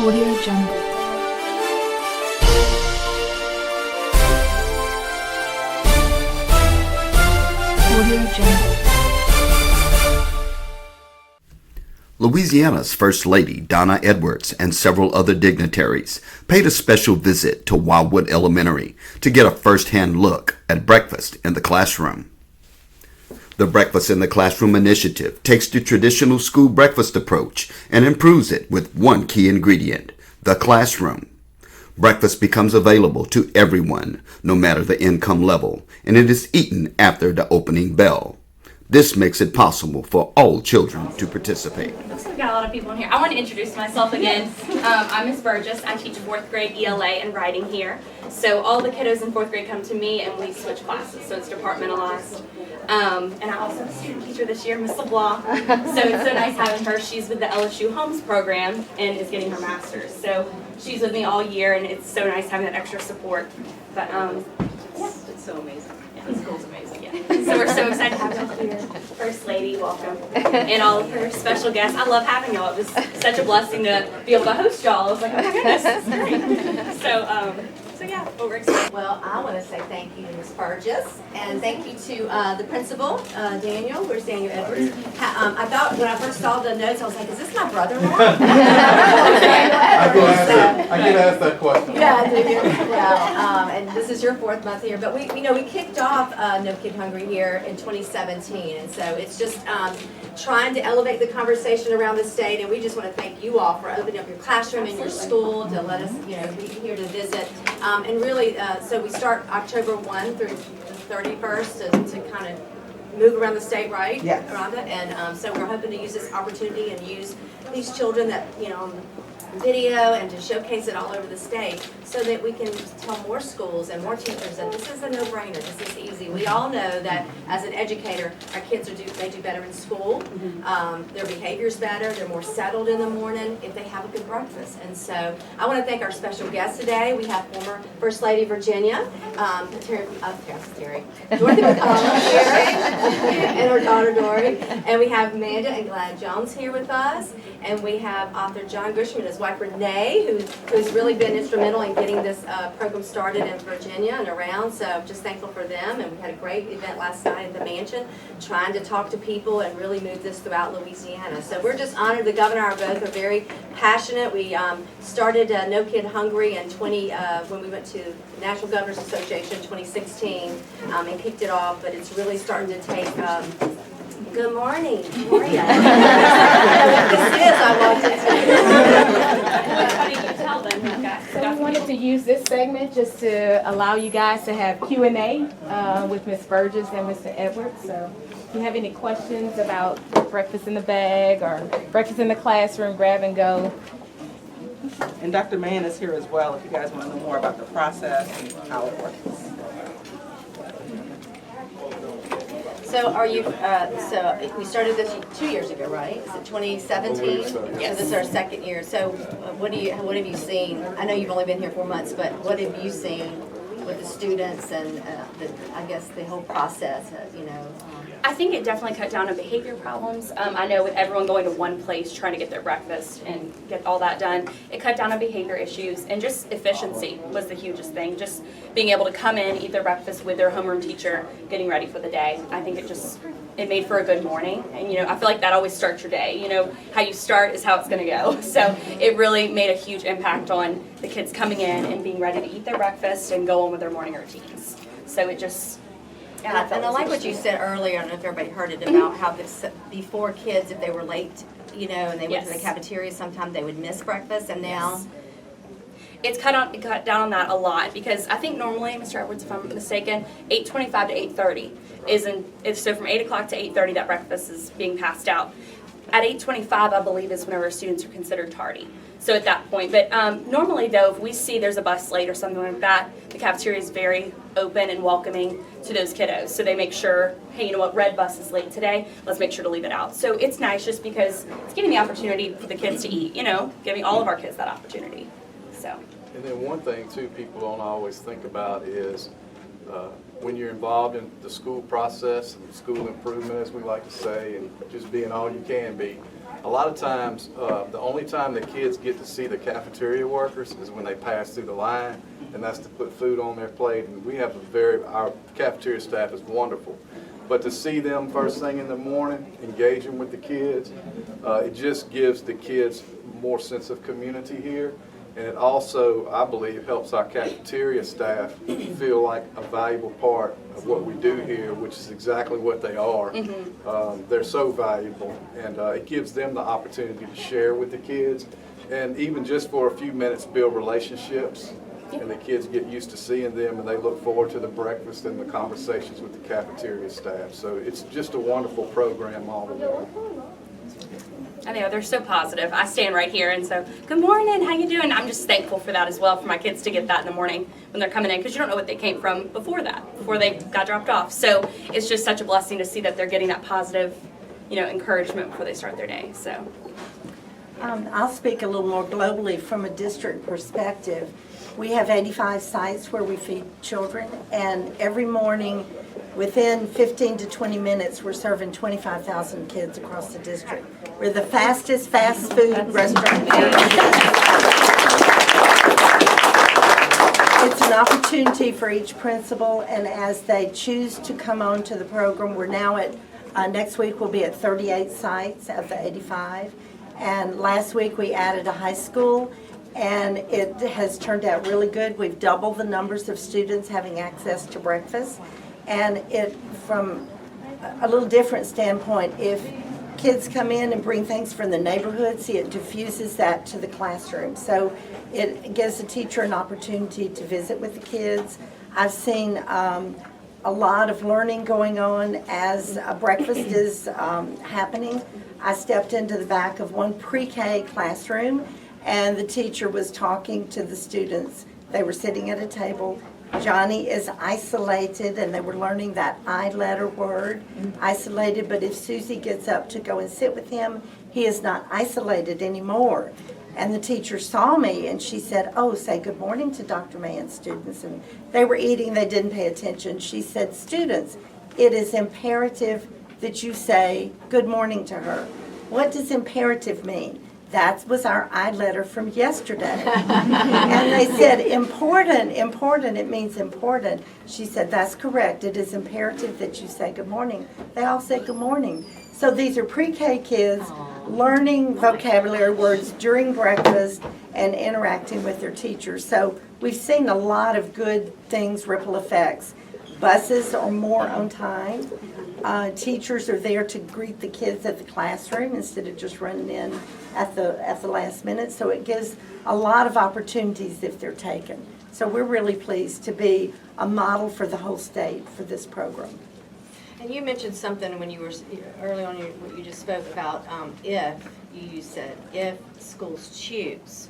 Audio Jungle. Audio Jungle. Louisiana's First Lady, Donna Edwards, and several other dignitaries paid a special visit to Wildwood Elementary to get a first-hand look at breakfast in the classroom. The Breakfast in the Classroom initiative takes the traditional school breakfast approach and improves it with one key ingredient, the classroom. Breakfast becomes available to everyone, no matter the income level, and it is eaten after the opening bell. This makes it possible for all children to participate. Looks like we've got a lot of people in here. I want to introduce myself again. I'm Ms. Burgess. I teach 4th grade ELA and writing here. So all the kiddos in 4th grade come to me and we switch classes, so it's departmentalized. And I also have a student teacher this year, Ms. LeBlanc. So it's so nice having her. She's with the LSU Homes program and is getting her master's. So she's with me all year and it's so nice having that extra support. But It's so amazing. yeah, the school's amazing. Yeah. So we're so excited to have y'all here. First Lady, welcome. And all of her special guests. I love having y'all. It was such a blessing to be able to host y'all. I was like, oh my goodness, this is great. So yeah, well, we're excited. Well, I want to say thank you to Ms. Burgess, and thank you to the principal, Daniel. Where's Daniel Edwards? I thought when I first saw the notes, I was like, is this my brother-in-law? I get asked that question. Yeah, I do. Well, and this is your 4th month here, but we kicked off No Kid Hungry here in 2017, and so it's just trying to elevate the conversation around the state, and we just want to thank you all for opening up your classroom and your school to let us, be here to visit. And really, so we start October 1 through the 31st to kind of move around the state, right? Yes. Around it, and so we're hoping to use this opportunity and use these children that, on video and to showcase it all over the state so that we can tell more schools and more teachers that this is a no-brainer, this is easy. We all know that as an educator, our kids they do better in school, their behavior's better, they're more settled in the morning if they have a good breakfast. And so I want to thank our special guests today. We have former First Lady Virginia, Dorothy McCollum and her daughter Dory, and we have Amanda and Glad Jones here with us, and we have author John Gushman and his wife Renee, who's really been instrumental in getting this program started in Virginia and around, so I'm just thankful for them. And we had a great event last night at the mansion, trying to talk to people and really move this throughout Louisiana. So we're just honored. The governor and I both are very passionate. We started No Kid Hungry in when we went to National Governors Association in 2016 and kicked it off, but it's really starting to take good morning. How are you? This is, I walked What do you tell them, guys? So we wanted to use this segment just to allow you guys to have Q&A with Ms. Burgess and Mr. Edwards. So if you have any questions about breakfast in the bag or breakfast in the classroom, grab and go. And Dr. Mann is here as well if you guys want to know more about the process and how it works. So are you, so we started this 2 years ago, right? Is it 2017? So. Yes. So this is our 2nd year. So what have you seen? I know you've only been here 4 months, but what have you seen with the students and I guess the whole process, I think it definitely cut down on behavior problems. I know with everyone going to one place trying to get their breakfast and get all that done, it cut down on behavior issues, and just efficiency was the hugest thing. Just being able to come in, eat their breakfast with their homeroom teacher, getting ready for the day. I think it made for a good morning, and I feel like that always starts your day. How you start is how it's going to go. So it really made a huge impact on the kids coming in and being ready to eat their breakfast and go on with their morning routines. So it just. Yeah, and I like what you said earlier, I don't know if everybody heard it, about how before kids, if they were late, and they went to the cafeteria, sometimes they would miss breakfast, and now... It's cut down on that a lot, because I think normally, Mr. Edwards, if I'm mistaken, 8:25 to 8:30 so from 8 o'clock to 8:30 that breakfast is being passed out. At 8:25, I believe, is whenever students are considered tardy. So at that point, but normally though, if we see there's a bus late or something like that, the cafeteria is very open and welcoming to those kiddos. So they make sure, hey, you know what, red bus is late today, let's make sure to leave it out. So it's nice just because it's giving the opportunity for the kids to eat, giving all of our kids that opportunity. So. And then one thing too, people don't always think about is when you're involved in the school process, and school improvement, as we like to say, and just being all you can be, A lot of times, the only time the kids get to see the cafeteria workers is when they pass through the line, and that's to put food on their plate. And we have our cafeteria staff is wonderful. But to see them first thing in the morning, engaging with the kids, it just gives the kids more sense of community here. And it also, I believe, helps our cafeteria staff feel like a valuable part of what we do here, which is exactly what they are. They're so valuable, and it gives them the opportunity to share with the kids, and even just for a few minutes build relationships, and the kids get used to seeing them, and they look forward to the breakfast and the conversations with the cafeteria staff. So it's just a wonderful program all the way. I know, they're so positive. I stand right here and so, good morning, how you doing? I'm just thankful for that as well, for my kids to get that in the morning when they're coming in, because you don't know what they came from before that, before they got dropped off. So it's just such a blessing to see that they're getting that positive, encouragement before they start their day, so. I'll speak a little more globally from a district perspective. We have 85 sites where we feed children, and every morning, within 15 to 20 minutes, we're serving 25,000 kids across the district. We're the fastest fast food restaurant here. It's an opportunity for each principal, and as they choose to come on to the program, we're now at, next week we'll be at 38 sites of the 85. And last week we added a high school, and it has turned out really good. We've doubled the numbers of students having access to breakfast. And it, from a little different standpoint, if kids come in and bring things from the neighborhood, see, it diffuses that to the classroom. So it gives the teacher an opportunity to visit with the kids. I've seen a lot of learning going on as breakfast is happening. I stepped into the back of one pre-K classroom, and the teacher was talking to the students. They were sitting at a table. Johnny is isolated, and they were learning that I letter word, isolated, but if Susie gets up to go and sit with him, he is not isolated anymore. And the teacher saw me, and she said, oh, say good morning to Dr. Mann's students. And they were eating, they didn't pay attention. She said, students, it is imperative that you say good morning to her. What does imperative mean? That was our I letter from yesterday. And they said, important, it means important. She said, that's correct. It is imperative that you say good morning. They all said good morning. So these are pre-K kids learning vocabulary words during breakfast and interacting with their teachers. So we've seen a lot of good things, ripple effects. Buses are more on time. Teachers are there to greet the kids at the classroom instead of just running in at the last minute. So it gives a lot of opportunities if they're taken. So we're really pleased to be a model for the whole state for this program. And you mentioned something when you were early on, what you just spoke about, you said if schools choose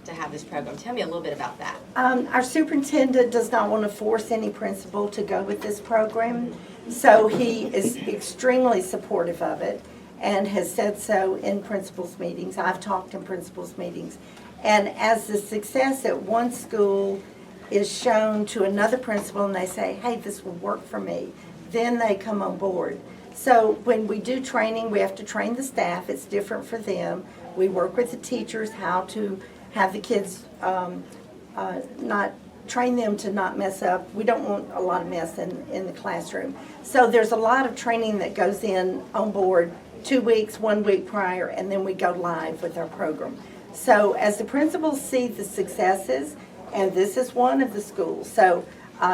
to have this program. Tell me a little bit about that. Our superintendent does not want to force any principal to go with this program, so he is extremely supportive of it and has said so in principals' meetings. I've talked in principals' meetings. And as the success at one school is shown to another principal and they say, hey, this will work for me, then they come on board. So when we do training, we have to train the staff. It's different for them. We work with the teachers how to have the kids not train them to not mess up. We don't want a lot of mess in the classroom. So there's a lot of training that goes in on board 2 weeks, 1 week prior, and then we go live with our program. So as the principals see the successes, and this is one of the schools, so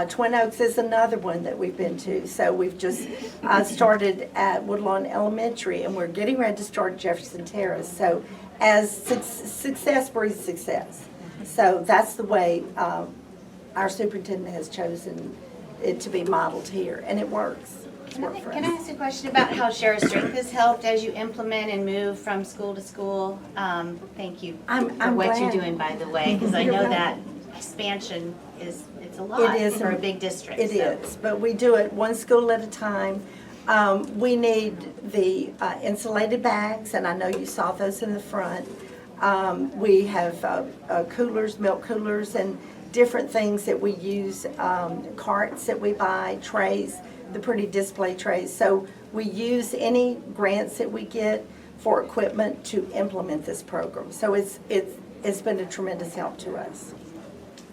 Twin Oaks is another one that we've been to. So we've just started at Woodlawn Elementary, and we're getting ready to start Jefferson Terrace. So as success breeds success. So that's the way our superintendent has chosen it to be modeled here, and it works. It's worked for us. Can I ask a question about how Share a Strength has helped as you implement and move from school to school? Thank you for what you're doing, by the way, because I know that expansion it's a lot for a big district. It is, but we do it one school at a time. We need the insulated bags, and I know you saw those in the front. We have coolers, milk coolers, and different things that we use, carts that we buy, trays, the pretty display trays. So we use any grants that we get for equipment to implement this program. So it's been a tremendous help to us.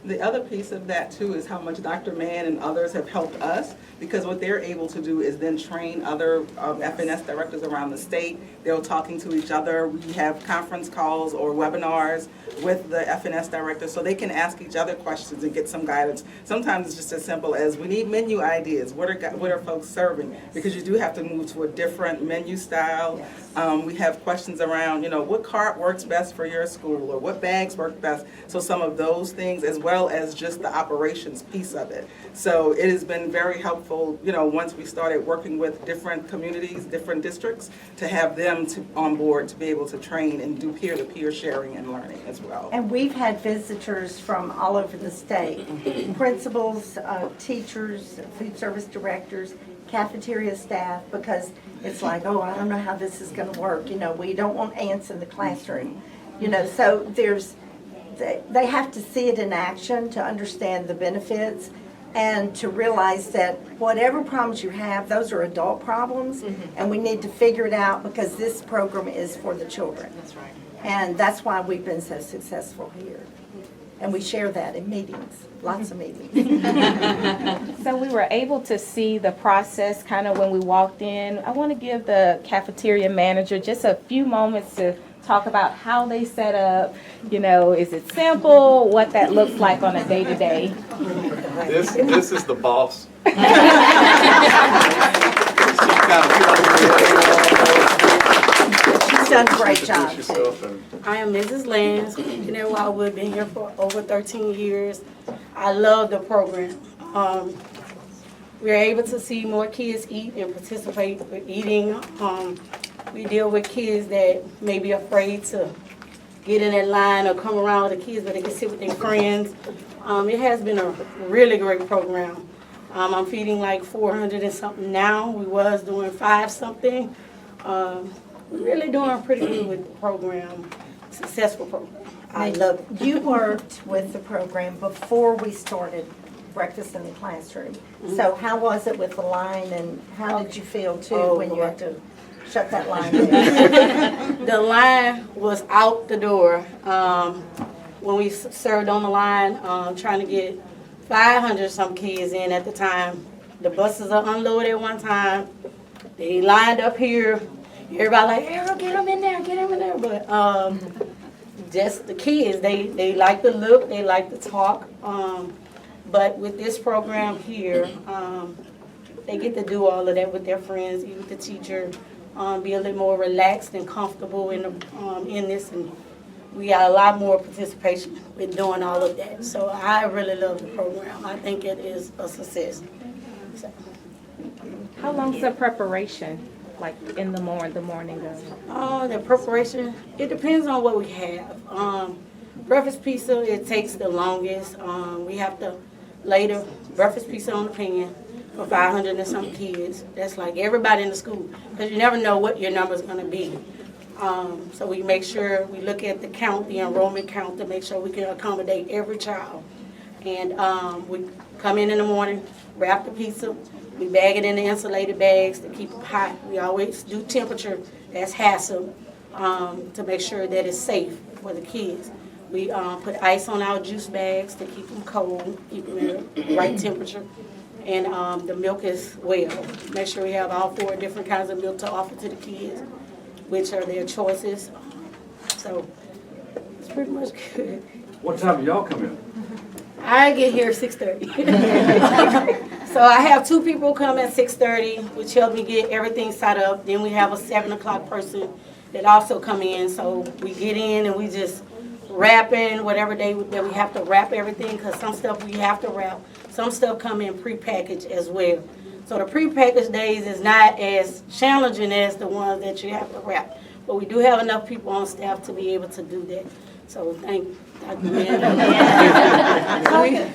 The other piece of that too is how much Dr. Mann and others have helped us, because what they're able to do is then train other FNS directors around the state. They're talking to each other. We have conference calls or webinars with the FNS directors so they can ask each other questions and get some guidance. Sometimes it's just as simple as, we need menu ideas. What are folks serving? Because you do have to move to a different menu style. We have questions around, what cart works best for your school, or what bags work best. So some of those things, as well as just the operations piece of it. So it has been very helpful, once we started working with different communities, different districts, to have them on board to be able to train and do peer-to-peer sharing and learning as well. And we've had visitors from all over the state, principals, teachers, food service directors, cafeteria staff, because it's like, oh, I don't know how this is going to work. We don't want ants in the classroom. So they have to see it in action to understand the benefits and to realize that whatever problems you have, those are adult problems, and we need to figure it out because this program is for the children. That's right. And that's why we've been so successful here. And we share that in meetings, lots of meetings. So we were able to see the process kind of when we walked in. I want to give the cafeteria manager just a few moments to talk about how they set up, is it simple, what that looks like on a day-to-day. This is the boss. She's done a great job. I am Mrs. Lance, been at Wildwood, been here for over 13 years. I love the program. We're able to see more kids eat and participate with eating. We deal with kids that may be afraid to get in that line or come around with the kids, but they can sit with their friends. It has been a really great program. I'm feeding like 400 and something now. We was doing 5 something. We're really doing pretty good with the program. Successful program. I love it. You worked with the program before we started breakfast in the classroom. So how was it with the line, and how did you feel too when you had to shut that line down? The line was out the door when we served on the line, trying to get 500 some kids in at the time. The buses are unloaded at one time. They lined up here. Everybody like, Arrow, get them in there, get them in there. But just the kids, they like to look, they like to talk. But with this program here, they get to do all of that with their friends, eat with the teacher, be a little more relaxed and comfortable in this. And we got a lot more participation with doing all of that. So I really love the program. I think it is a success. So. How long's the preparation, like in the morning? The preparation, it depends on what we have. Breakfast pizza, it takes the longest. We have to lay the breakfast pizza on the pan for 500 and some kids. That's like everybody in the school, because you never know what your number's going to be. So we make sure we look at the count, the enrollment count, to make sure we can accommodate every child. And we come in the morning, wrap the pizza, we bag it in the insulated bags to keep it hot. We always do temperature, that's HACCP, to make sure that it's safe for the kids. We put ice on our juice bags to keep them cold, keep them at the right temperature. And the milk as well. Make sure we have all 4 different kinds of milk to offer to the kids, which are their choices. So it's pretty much good. What time do y'all come in? I get here at 6:30. So I have 2 people come at 6:30, which help me get everything set up. Then we have a 7 o'clock person that also come in. So we get in and we just wrapping whatever day that we have to wrap everything, because some stuff we have to wrap. Some stuff come in prepackaged as well. So the prepackaged days is not as challenging as the ones that you have to wrap. But we do have enough people on staff to be able to do that. So thank Dr. Mann.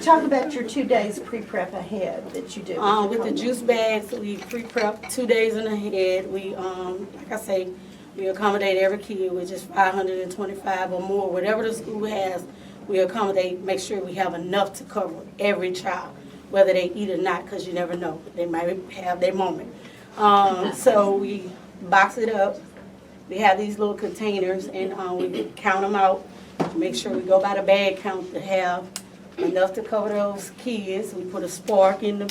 Talk about your 2 days pre-prep ahead that you do. With the juice bags, we pre-prep 2 days in ahead. We, like I say, we accommodate every kid with just 525 or more. Whatever the school has, we accommodate, make sure we have enough to cover every child, whether they eat or not, because you never know. They might have their moment. So we box it up. we have these little containers, and we count them out, make sure we go by the bag count to have enough to cover those kids. We put a spark in the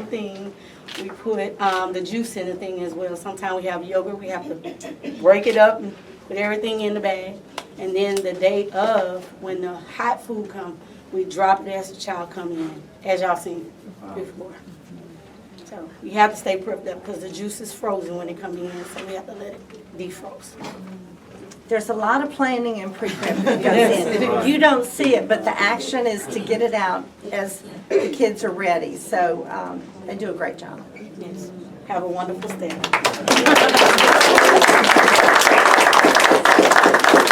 thing. We put the juice in the thing as well. Sometimes we have yogurt. We have to break it up and put everything in the bag. And then the day of, when the hot food comes, we drop it as the child comes in, as y'all seen before. So we have to stay prepped up because the juice is frozen when it comes in, so we have to let it defrost. There's a lot of planning and pre-prep that goes in. You don't see it, but the action is to get it out as the kids are ready. So they do a great job. Yes. Have a wonderful stay.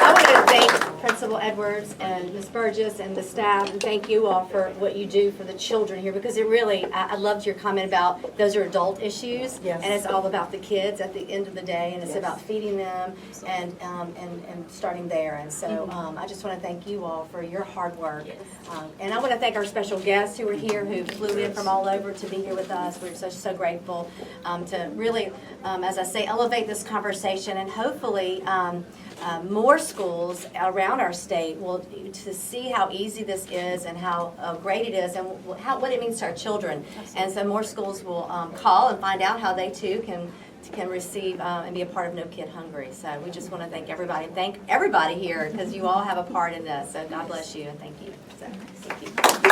I want to thank Principal Edwards and Ms. Burgess and the staff, and thank you all for what you do for the children here, because it really, I loved your comment about those are adult issues, Yes. and it's all about the kids at the end of the day, and it's about feeding them and starting there. And so I just want to thank you all for your hard work. And I want to thank our special guests who are here, who flew in from all over to be here with us. We're so grateful to really, as I say, elevate this conversation, and hopefully more schools around our state will to see how easy this is and how great it is and what it means to our children. And so more schools will call and find out how they too can receive and be a part of No Kid Hungry. So we just want to thank everybody here because you all have a part in this. So God bless you and thank you. So, thank you.